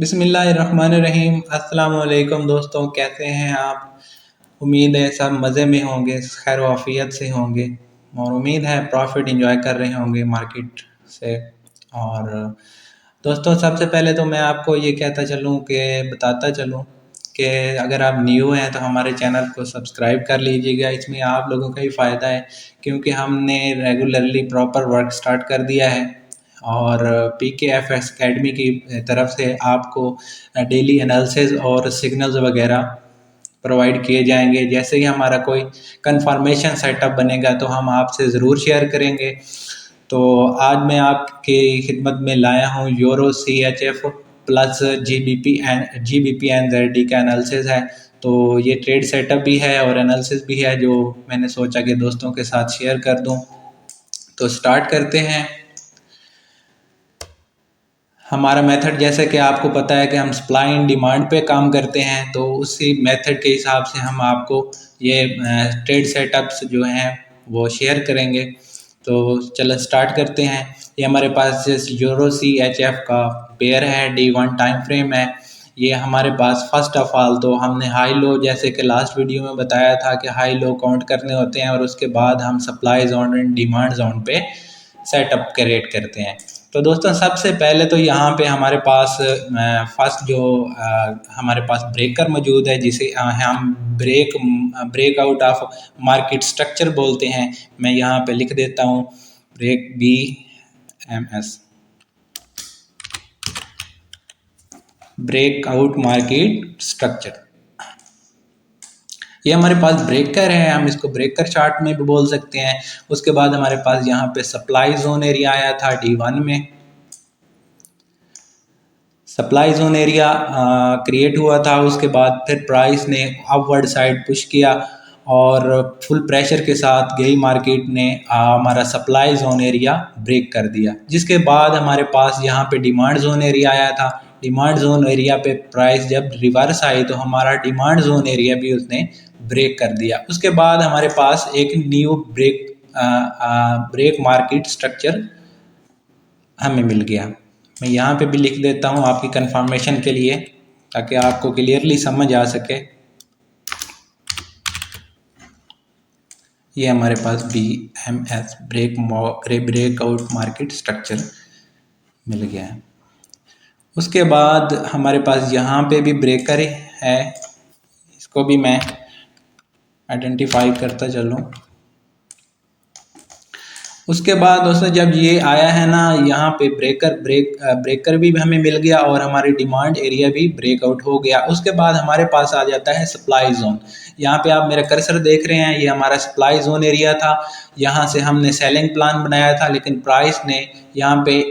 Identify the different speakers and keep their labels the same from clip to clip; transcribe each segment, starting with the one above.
Speaker 1: बिस्मिल्लाहिर्रहमानिर्रहीम। अस्सलाम वालेकुम दोस्तों, कैसे हैं आप? उम्मीद है सब मज़े में होंगे, खैर वाफ़ियत से होंगे और उम्मीद है प्रॉफिट एंजॉय कर रहे होंगे मार्केट से। और दोस्तों, सबसे पहले तो मैं आपको ये कहता चलूँ कि बताता चलूँ कि अगर आप न्यू हैं तो हमारे चैनल को सब्सक्राइब कर लीजिएगा। इसमें आप लोगों का ही फ़ायदा है क्योंकि हमने रेगुलरली प्रॉपर वर्क स्टार्ट कर दिया है और PKFS एकेडमी की तरफ से आपको डेली एनालिसिस और सिग्नल्स वगैरह प्रोवाइड किए जाएंगे। जैसे ही हमारा कोई कंफर्मेशन सेटअप बनेगा तो हम आपसे ज़रूर शेयर करेंगे। तो आज मैं आपकी खिदमत में लाया हूँ euro CHF plus GBP NZD का एनालिसिस है। तो ये ट्रेड सेटअप भी है और एनालिसिस भी है जो मैंने सोचा कि दोस्तों के साथ शेयर कर दूँ। तो स्टार्ट करते हैं। हमारा मेथड जैसे कि आपको पता है कि हम सप्लाई एंड डिमांड पे काम करते हैं, तो उसी मेथड के हिसाब से हम आपको ये ट्रेड सेटअप्स जो हैं वो शेयर करेंगे। तो चलो स्टार्ट करते हैं। ये हमारे पास यूरो CHF का पेयर है, D1 टाइम फ्रेम है। ये हमारे पास फर्स्ट ऑफ ऑल तो हमने हाई लो, जैसे कि लास्ट वीडियो में बताया था कि हाई लो काउंट करने होते हैं और उसके बाद हम supply zone and demand zone पे सेटअप क्रिएट करते हैं। तो दोस्तों, सबसे पहले तो यहाँ पे हमारे पास फर्स्ट जो हमारे पास ब्रेकर मौजूद है जिसे हम ब्रेकआउट ऑफ मार्केट स्ट्रक्चर बोलते हैं। मैं यहाँ पे लिख देता हूँ break BMS, breakout market structure. ये हमारे पास ब्रेकर है, हम इसको ब्रेकर चार्ट में भी बोल सकते हैं। उसके बाद हमारे पास यहाँ पे सप्लाई जोन एरिया आया था D1 में। सप्लाई जोन एरिया क्रिएट हुआ था, उसके बाद फिर प्राइस ने अपवर्ड साइड पुश किया और फुल प्रेशर के साथ गई मार्केट ने हमारा सप्लाई जोन एरिया ब्रेक कर दिया। जिसके बाद हमारे पास यहाँ पे डिमांड जोन एरिया आया था। डिमांड जोन एरिया पे प्राइस जब रिवर्स आई तो हमारा डिमांड जोन एरिया भी उसने ब्रेक कर दिया। उसके बाद हमारे पास एक न्यू ब्रेक मार्केट स्ट्रक्चर हमें मिल गया। मैं यहाँ पे भी लिख देता हूँ आपकी कंफर्मेशन के लिए ताकि आपको क्लियरली समझ आ सके। ये हमारे पास BMS ब्रेकआउट मार्केट स्ट्रक्चर मिल गया है। उसके बाद हमारे पास यहाँ पे भी ब्रेकर है, इसको भी मैं आइडेंटिफाई करता चलूँ। उसके बाद दोस्तों, जब ये आया है ना, यहाँ पे ब्रेकर भी हमें मिल गया और हमारी डिमांड एरिया भी ब्रेकआउट हो गया। उसके बाद हमारे पास आ जाता है सप्लाई जोन। यहाँ पे आप मेरा कर्सर देख रहे हैं, ये हमारा सप्लाई जोन एरिया था। यहाँ से हमने सेलिंग प्लान बनाया था लेकिन प्राइस ने यहाँ पे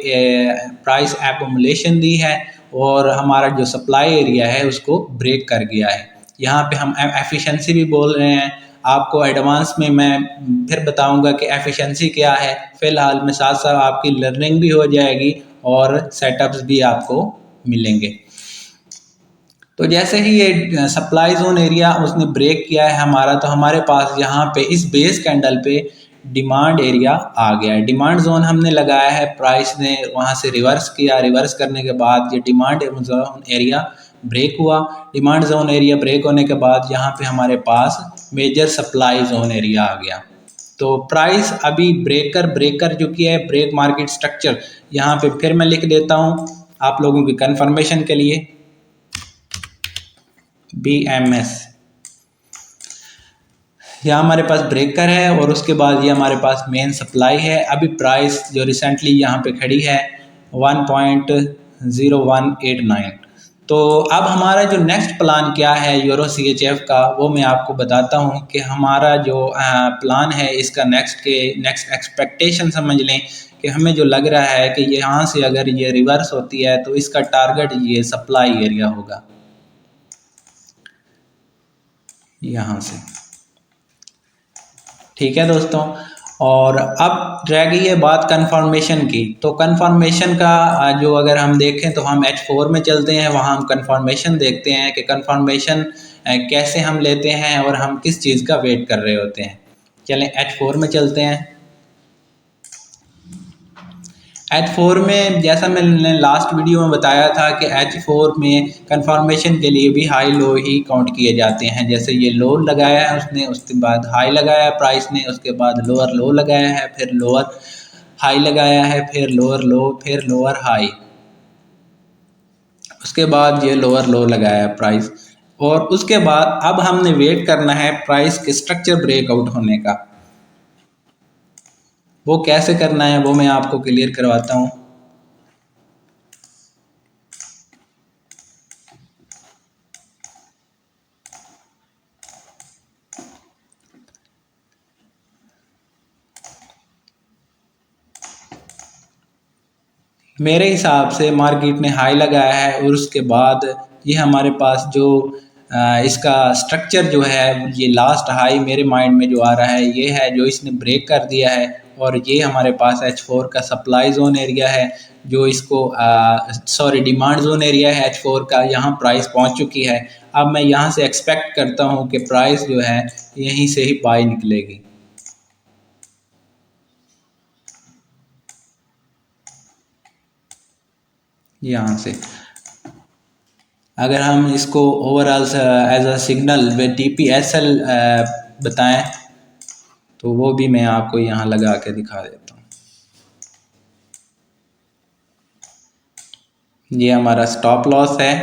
Speaker 1: प्राइस एक्युमुलेशन दी है और हमारा जो सप्लाई एरिया है उसको ब्रेक कर गया है। यहाँ पे हम एफिशिएंसी भी बोल रहे हैं। आपको एडवांस में मैं फिर बताऊंगा कि एफिशिएंसी क्या है। फिलहाल में साथ साथ आपकी लर्निंग भी हो जाएगी और सेटअप्स भी आपको मिलेंगे। तो जैसे ही ये सप्लाई जोन एरिया उसने ब्रेक किया है हमारा, तो हमारे पास यहाँ पे इस बेस कैंडल पे डिमांड एरिया आ गया है। डिमांड जोन हमने लगाया है, प्राइस ने वहाँ से रिवर्स किया। रिवर्स करने के बाद ये डिमांड जोन एरिया ब्रेक हुआ। डिमांड जोन एरिया ब्रेक होने के बाद यहाँ पे हमारे पास मेजर सप्लाई जोन एरिया आ गया। तो प्राइस अभी ब्रेकर जो किया है ब्रेक मार्केट स्ट्रक्चर, यहाँ पे फिर मैं लिख देता हूँ आप लोगों की कंफर्मेशन के लिए BMS। यहाँ हमारे पास ब्रेकर है और उसके बाद ये हमारे पास मेन सप्लाई है। अभी प्राइस जो रिसेंटली यहाँ पे खड़ी है 1.0189। तो अब हमारा जो नेक्स्ट प्लान क्या है यूरो CHF का, वो मैं आपको बताता हूँ कि हमारा जो प्लान है इसका नेक्स्ट एक्सपेक्टेशन समझ लें कि हमें जो लग रहा है कि यहाँ से अगर ये रिवर्स होती है तो इसका टारगेट ये सप्लाई एरिया होगा यहाँ से। ठीक है दोस्तों, और अब रह गई है बात कंफर्मेशन की। तो कंफर्मेशन का जो अगर हम देखें तो हम H4 में चलते हैं, वहाँ हम कंफर्मेशन देखते हैं कि कंफर्मेशन कैसे हम लेते हैं और हम किस चीज़ का वेट कर रहे होते हैं। चलें H4 में चलते हैं। H4 में जैसा मैंने लास्ट वीडियो में बताया था कि H4 में कंफर्मेशन के लिए भी हाई लो ही काउंट किए जाते हैं। जैसे ये लो लगाया है उसने, उसके बाद हाई लगाया है प्राइस ने, उसके बाद लोअर लो लगाया है, फिर लोअर हाई लगाया है, फिर लोअर लो, फिर लोअर हाई, उसके बाद ये लोअर लो लगाया है प्राइस। और उसके बाद अब हमने वेट करना है प्राइस के स्ट्रक्चर ब्रेकआउट होने का। वो कैसे करना है वो मैं आपको क्लियर करवाता हूँ। मेरे हिसाब से मार्केट ने हाई लगाया है और उसके बाद ये हमारे पास जो इसका स्ट्रक्चर जो है, ये लास्ट हाई मेरे माइंड में जो आ रहा है ये है जो इसने ब्रेक कर दिया है। और ये हमारे पास H4 का सप्लाई जोन एरिया है, जो इसको सॉरी डिमांड जोन एरिया है H4 का। यहाँ प्राइस पहुँच चुकी है। अब मैं यहाँ से एक्सपेक्ट करता हूँ कि प्राइस जो है यहीं से ही बाई निकलेगी। यहाँ से अगर हम इसको ओवरऑल एज अ सिग्नल व TPSL बताएं तो वो भी मैं आपको यहाँ लगा के दिखा देता हूँ। ये हमारा स्टॉप लॉस है।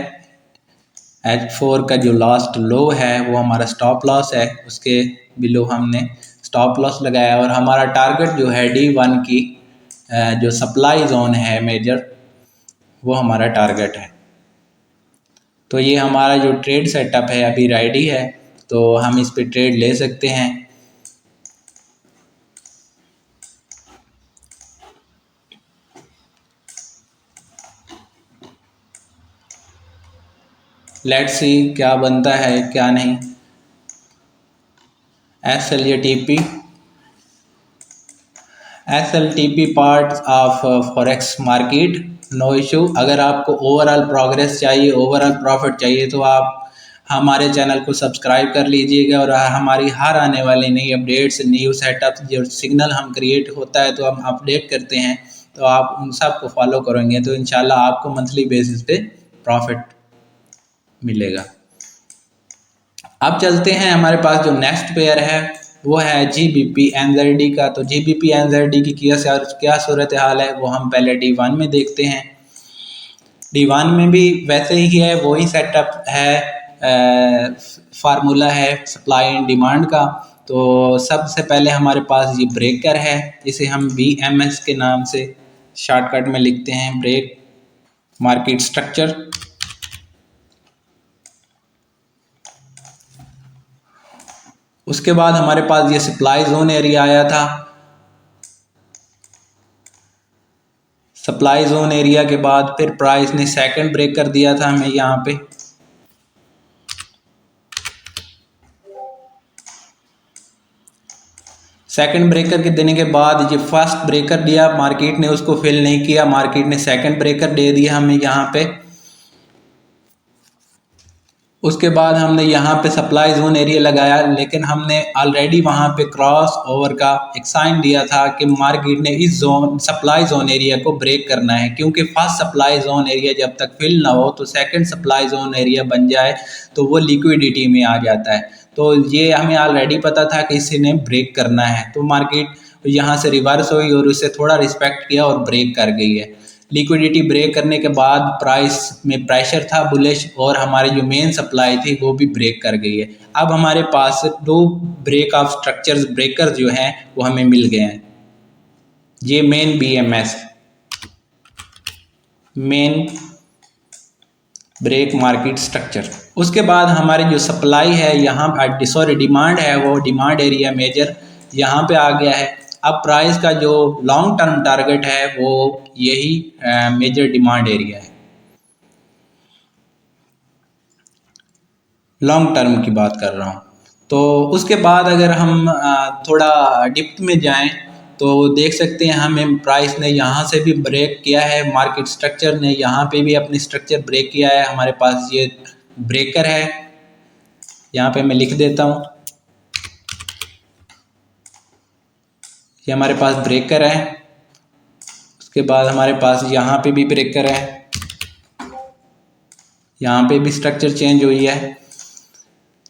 Speaker 1: H4 का जो लास्ट लो है वो हमारा स्टॉप लॉस है, उसके बिलो हमने स्टॉप लॉस लगाया। और हमारा टारगेट जो है D1 की जो सप्लाई जोन है मेजर, वो हमारा टारगेट है। तो ये हमारा जो ट्रेड सेटअप है अभी रेडी है, तो हम इस पे ट्रेड ले सकते हैं। लेट्स सी क्या बनता है क्या नहीं। SLTP part of forex market, no issue. अगर आपको ओवरऑल प्रोग्रेस चाहिए, ओवरऑल प्रॉफिट चाहिए, तो आप हमारे चैनल को सब्सक्राइब कर लीजिएगा। और हमारी हर आने वाली नई अपडेट्स, न्यू सेटअप जो सिग्नल हम क्रिएट होता है तो हम अपडेट करते हैं, तो आप उन सब को फॉलो करेंगे तो इंशाल्लाह आपको मंथली बेसिस पे प्रॉफिट मिलेगा। अब चलते हैं, हमारे पास जो नेक्स्ट पेयर है वो है GBP NZD का। तो GBP NZD की क्या सूरत हाल है वो हम पहले D1 में देखते हैं। D1 में भी वैसे ही है, वही सेटअप है, फार्मूला है सप्लाई एंड डिमांड का। तो सबसे पहले हमारे पास ये ब्रेकर है, जिसे हम BMS के नाम से शॉर्टकट में लिखते हैं, ब्रेक मार्केट स्ट्रक्चर। उसके बाद हमारे पास ये सप्लाई जोन एरिया आया था। सप्लाई जोन एरिया के बाद फिर प्राइस ने सेकंड ब्रेक कर दिया था हमें यहाँ पे। सेकंड ब्रेकर के देने के बाद ये फर्स्ट ब्रेकर दिया, मार्केट ने उसको फिल नहीं किया, मार्केट ने सेकंड ब्रेकर दे दिया हमें यहाँ पे। उसके बाद हमने यहाँ पे सप्लाई जोन एरिया लगाया, लेकिन हमने ऑलरेडी वहाँ पे क्रॉस ओवर का एक साइन दिया था कि मार्केट ने इस जोन सप्लाई जोन एरिया को ब्रेक करना है, क्योंकि फर्स्ट सप्लाई जोन एरिया जब तक फिल ना हो तो सेकंड सप्लाई जोन एरिया बन जाए तो वो लिक्विडिटी में आ जाता है। तो ये हमें ऑलरेडी पता था कि इसे ने ब्रेक करना है, तो मार्केट यहाँ से रिवर्स हुई और उससे थोड़ा रिस्पेक्ट किया और ब्रेक कर गई है। लिक्विडिटी ब्रेक करने के बाद प्राइस में प्रेशर था बुलिश, और हमारी जो मेन सप्लाई थी वो भी ब्रेक कर गई है। अब हमारे पास दो ब्रेक ऑफ स्ट्रक्चर्स ब्रेकर जो हैं वो हमें मिल गए हैं। ये main BMS main break market structure. उसके बाद हमारी जो सप्लाई है यहाँ सॉरी डिमांड है, वो डिमांड एरिया मेजर यहाँ पे आ गया है। अब प्राइस का जो लॉन्ग टर्म टारगेट है वो यही मेजर डिमांड एरिया है। लॉन्ग टर्म की बात कर रहा हूँ। तो उसके बाद अगर हम थोड़ा डिप्थ में जाएं तो देख सकते हैं हमें प्राइस ने यहाँ से भी ब्रेक किया है, मार्केट स्ट्रक्चर ने यहाँ पे भी अपनी स्ट्रक्चर ब्रेक किया है। हमारे पास ये ब्रेकर है, यहाँ पे मैं लिख देता हूँ, ये हमारे पास ब्रेकर है। उसके बाद हमारे पास यहाँ पे भी ब्रेकर है, यहाँ पे भी स्ट्रक्चर चेंज हुई है।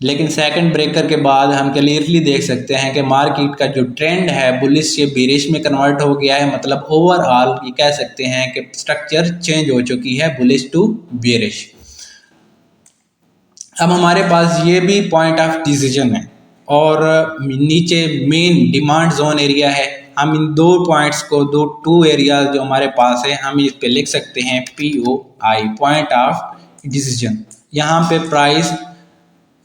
Speaker 1: लेकिन सेकंड ब्रेकर के बाद हम क्लियरली देख सकते हैं कि मार्केट का जो ट्रेंड है बुलिश से बेरिश में कन्वर्ट हो गया है। मतलब ओवरऑल ये कह सकते हैं कि स्ट्रक्चर चेंज हो चुकी है बुलिश टू बेरिश। अब हमारे पास ये भी पॉइंट ऑफ डिसीजन है और नीचे मेन डिमांड जोन एरिया है। हम इन दो पॉइंट्स को, टू एरिया जो हमारे पास है, हम इस पे लिख सकते हैं POI, पॉइंट ऑफ डिसीजन। यहाँ पे प्राइस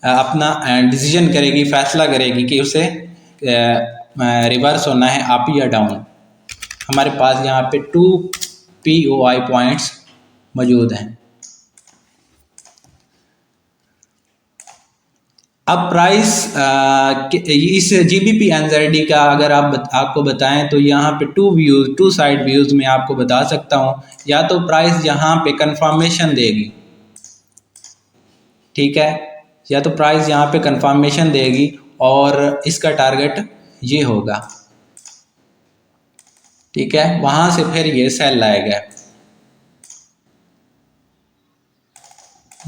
Speaker 1: अपना डिसीजन करेगी, फैसला करेगी कि उसे रिवर्स होना है अप या डाउन। हमारे पास यहाँ पे 2 POI पॉइंट्स मौजूद हैं। अब प्राइस इस GBP NZD का अगर आपको बताएं तो यहाँ पे टू साइड व्यूज में आपको बता सकता हूँ। या तो प्राइस यहाँ पे कंफर्मेशन देगी, ठीक है, या तो प्राइस यहाँ पे कंफर्मेशन देगी और इसका टारगेट ये होगा, ठीक है, वहां से फिर ये सेल लाएगा।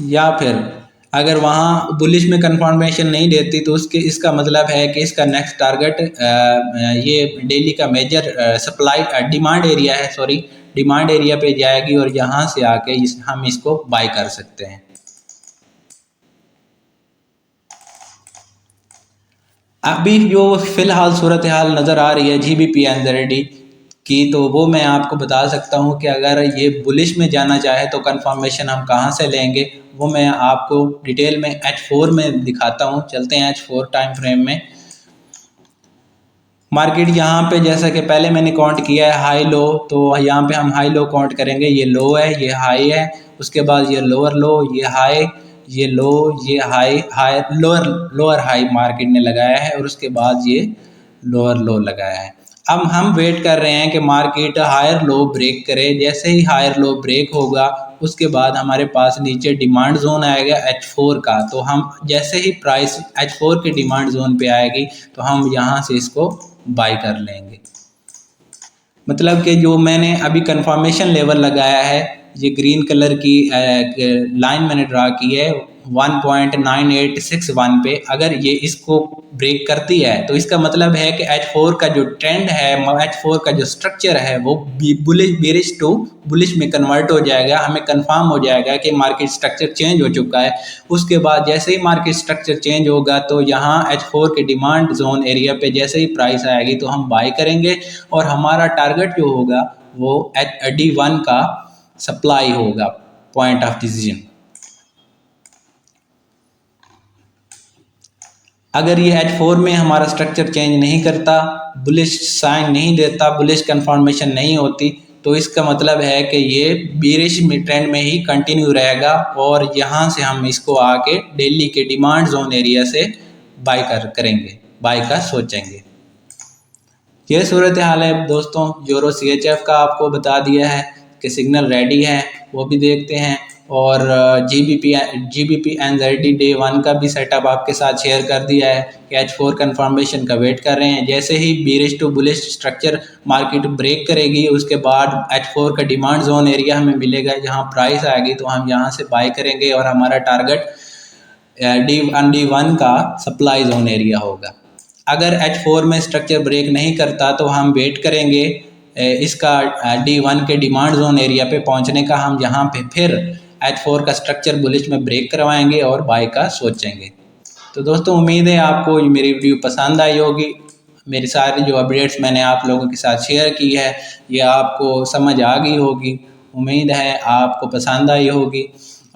Speaker 1: या फिर अगर वहाँ बुलिश में कंफर्मेशन नहीं देती तो इसका मतलब है कि इसका नेक्स्ट टारगेट ये डेली का मेजर डिमांड एरिया है, डिमांड एरिया पे जाएगी और यहाँ से आके हम इसको बाय कर सकते हैं। अभी जो फिलहाल सूरत हाल नज़र आ रही है GBP NZD की, तो वो मैं आपको बता सकता हूँ कि अगर ये बुलिश में जाना चाहे तो कंफर्मेशन हम कहाँ से लेंगे, वो मैं आपको डिटेल में H4 में दिखाता हूँ। चलते हैं H4 टाइम फ्रेम में। मार्केट यहाँ पे जैसा कि पहले मैंने काउंट किया है हाई लो, तो यहाँ पे हम हाई लो काउंट करेंगे। ये लो है, ये हाई है, उसके बाद ये लोअर लो, ये हाई, ये लो, ये हाई, लोअर हाई मार्केट ने लगाया है और उसके बाद ये लोअर लो लगाया है। अब हम वेट कर रहे हैं कि मार्केट हायर लो ब्रेक करे। जैसे ही हायर लो ब्रेक होगा उसके बाद हमारे पास नीचे डिमांड जोन आएगा H4 का, तो हम जैसे ही प्राइस H4 के डिमांड जोन पे आएगी तो हम यहाँ से इसको बाय कर लेंगे। मतलब कि जो मैंने अभी कंफर्मेशन लेवल लगाया है, ये ग्रीन कलर की लाइन मैंने ड्रा की है 1.9861 पे, अगर ये इसको ब्रेक करती है तो इसका मतलब है कि H4 का जो ट्रेंड है, H4 का जो स्ट्रक्चर है वो बेरिश टू बुलिश में कन्वर्ट हो जाएगा। हमें कंफर्म हो जाएगा कि मार्केट स्ट्रक्चर चेंज हो चुका है। उसके बाद जैसे ही मार्केट स्ट्रक्चर चेंज होगा तो यहाँ H4 के डिमांड जोन एरिया पे जैसे ही प्राइस आएगी तो हम बाय करेंगे और हमारा टारगेट जो होगा वो D1 का सप्लाई होगा, पॉइंट ऑफ डिसीजन। अगर ये H4 में हमारा स्ट्रक्चर चेंज नहीं करता, बुलिश साइन नहीं देता, बुलिश कंफर्मेशन नहीं होती, तो इसका मतलब है कि ये बेरिश में ट्रेंड में ही कंटिन्यू रहेगा और यहाँ से हम इसको आके दिल्ली के डिमांड जोन एरिया से बाय करेंगे, बाय का सोचेंगे। ये सूरत हाल है दोस्तों। यूरो CHF का आपको बता दिया है कि सिग्नल रेडी है, वो भी देखते हैं। और GBP NZD Day 1 का भी सेटअप आपके साथ शेयर कर दिया है कि H4 कंफर्मेशन का वेट कर रहे हैं। जैसे ही bearish to bullish structure market break करेगी उसके बाद H4 का डिमांड जोन एरिया हमें मिलेगा, जहां प्राइस आएगी तो हम यहां से बाय करेंगे और हमारा टारगेट D1 का सप्लाई जोन एरिया होगा। अगर H4 में स्ट्रक्चर ब्रेक नहीं करता तो हम वेट करेंगे इसका D1 के डिमांड जोन एरिया पे पहुंचने का। हम यहाँ पे फिर H4 का स्ट्रक्चर बुलिश में ब्रेक करवाएंगे और बाय का सोचेंगे। तो दोस्तों उम्मीद है आपको ये मेरी वीडियो पसंद आई होगी। मेरी सारी जो अपडेट्स मैंने आप लोगों के साथ शेयर की है ये आपको समझ आ गई होगी। उम्मीद है आपको पसंद आई होगी।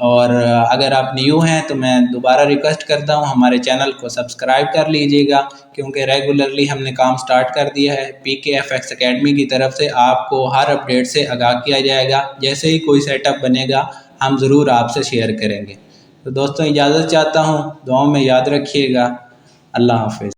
Speaker 1: और अगर आप न्यू हैं तो मैं दोबारा रिक्वेस्ट करता हूं हमारे चैनल को सब्सक्राइब कर लीजिएगा, क्योंकि रेगुलरली हमने काम स्टार्ट कर दिया है। PKFX अकेडमी की तरफ से आपको हर अपडेट से आगाह किया जाएगा। जैसे ही कोई सेटअप बनेगा हम ज़रूर आपसे शेयर करेंगे। तो दोस्तों इजाज़त चाहता हूँ, दुआओं में याद रखिएगा। अल्लाह हाफिज़।